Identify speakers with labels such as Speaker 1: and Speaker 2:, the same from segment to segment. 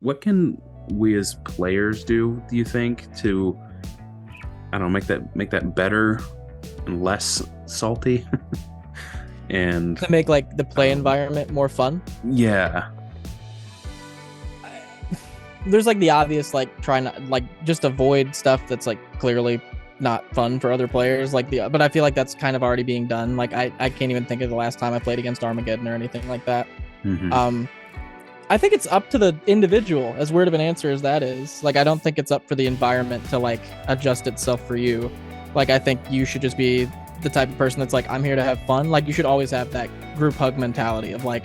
Speaker 1: what can we as players do you think to, I don't know, make that better and less salty? And
Speaker 2: To make like the play environment more fun.
Speaker 1: yeah.
Speaker 2: There's like the obvious, like trying to like just avoid stuff that's like clearly not fun for other players, like but I feel like that's kind of already being done. Like I can't even think of the last time I played against Armageddon or anything like that.
Speaker 1: Mhm.
Speaker 2: I think it's up to the individual, as weird of an answer as that is. Like I don't think it's up for the environment to like adjust itself for you. Like I think you should just be the type of person that's like, I'm here to have fun. Like you should always have that group hug mentality of like,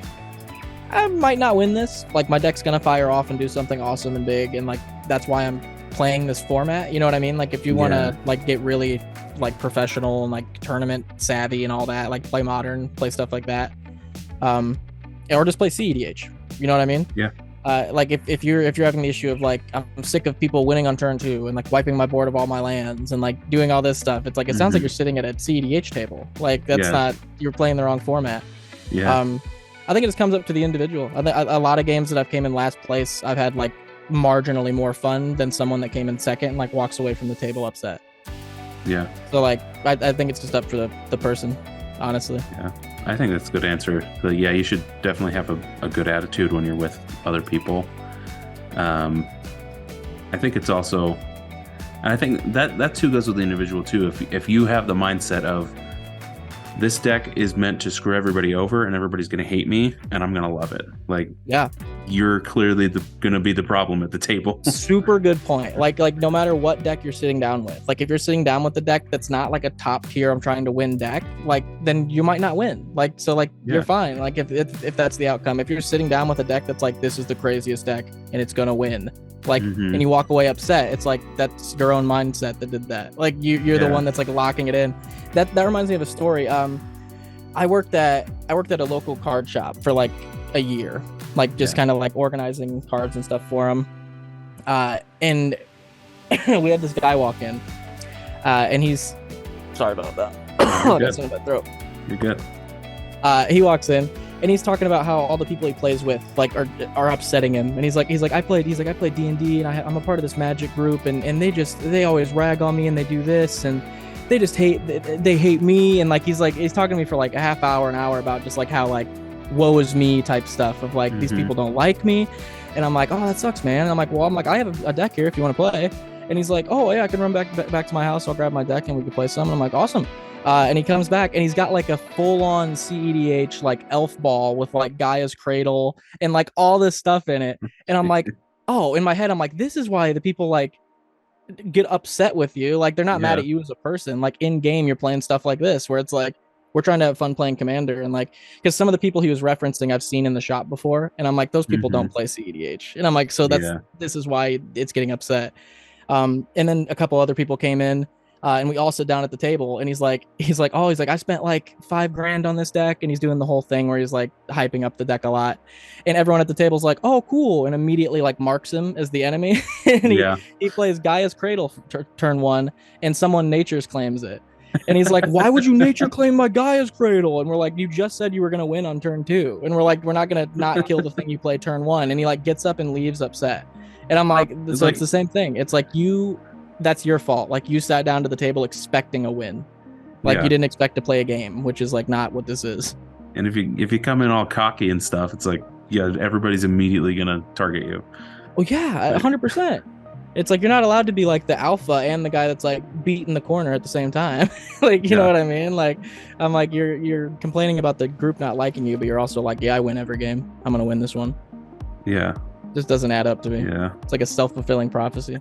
Speaker 2: I might not win this. Like my deck's gonna fire off and do something awesome and big, and like that's why I'm playing this format. You know what I mean? Like if you want to like get really like professional and like tournament savvy and all that, like play modern, play stuff like that, or just play CEDH. You know what I mean?
Speaker 1: Yeah.
Speaker 2: Like if you're having the issue of like I'm sick of people winning on turn 2 and like wiping my board of all my lands and like doing all this stuff, it's like it sounds like you're sitting at a CEDH table. Like that's not, you're playing the wrong format.
Speaker 1: Yeah.
Speaker 2: I think it just comes up to the individual. A lot of games that I've came in last place, I've had like marginally more fun than someone that came in second and like walks away from the table upset.
Speaker 1: Yeah.
Speaker 2: So like I think it's just up for the person, honestly.
Speaker 1: Yeah. I think that's a good answer. But yeah, you should definitely have a good attitude when you're with other people. I think it's also, and I think that too goes with the individual too. If you have the mindset of, this deck is meant to screw everybody over and everybody's going to hate me and I'm going to love it. Like,
Speaker 2: yeah,
Speaker 1: you're clearly going to be the problem at the table.
Speaker 2: Super good point. Like no matter what deck you're sitting down with, like if you're sitting down with the deck that's not like a top tier, I'm trying to win deck, like then you might not win. Like, so like you're fine. Like if that's the outcome, if you're sitting down with a deck that's like, this is the craziest deck and it's going to win, like, and you walk away upset, it's like, that's your own mindset that did that. Like you're the one that's like locking it in. That reminds me of a story. I worked at a local card shop for like a year, like just kind of like organizing cards and stuff for them. And we had this guy walk in, and he's, sorry about that. I got something in my throat.
Speaker 1: You're good.
Speaker 2: He walks in and he's talking about how all the people he plays with like are upsetting him, and he's like I played D&D and I'm a part of this Magic group, and they always rag on me and they do this and they just hate me, and like he's talking to me for like a half hour, an hour about just like how like woe is me type stuff of like these people don't like me, and I'm like, oh, that sucks, man. And I'm like, I have a deck here if you want to play, and he's like, oh yeah, I can run back to my house, I'll grab my deck and we can play some. And I'm like, awesome. And he comes back and he's got like a full-on CEDH like elf ball with like Gaia's Cradle and like all this stuff in it, and I'm like, oh, in my head I'm like, this is why the people like get upset with you. Like they're not mad at you as a person. Like in game you're playing stuff like this where it's like, we're trying to have fun playing Commander, and like, because some of the people he was referencing I've seen in the shop before, and I'm like, those people don't play CEDH, and I'm like, so this is why it's getting upset. And then a couple other people came in, and we all sit down at the table, and he's like, I spent like $5,000 on this deck, and he's doing the whole thing where he's like hyping up the deck a lot, and everyone at the table's like, oh cool, and immediately like marks him as the enemy. And he plays Gaia's Cradle turn 1, and someone natures claims it, and he's like, why would you nature claim my Gaia's Cradle? And we're like, you just said you were gonna win on turn 2, and we're like, we're not gonna not kill the thing you play turn 1. And he like gets up and leaves upset, and I'm like, so it's the same thing. It's like, that's your fault. Like you sat down to the table expecting a win, like you didn't expect to play a game, which is like not what this is.
Speaker 1: And if you come in all cocky and stuff, it's like, everybody's immediately gonna target you.
Speaker 2: Oh yeah, 100%. It's like you're not allowed to be like the alpha and the guy that's like beating the corner at the same time. Like, you know what I mean? Like, I'm like, you're complaining about the group not liking you, but you're also like, I win every game, I'm gonna win this one.
Speaker 1: Yeah,
Speaker 2: Just doesn't add up to me.
Speaker 1: Yeah,
Speaker 2: it's like a self-fulfilling prophecy.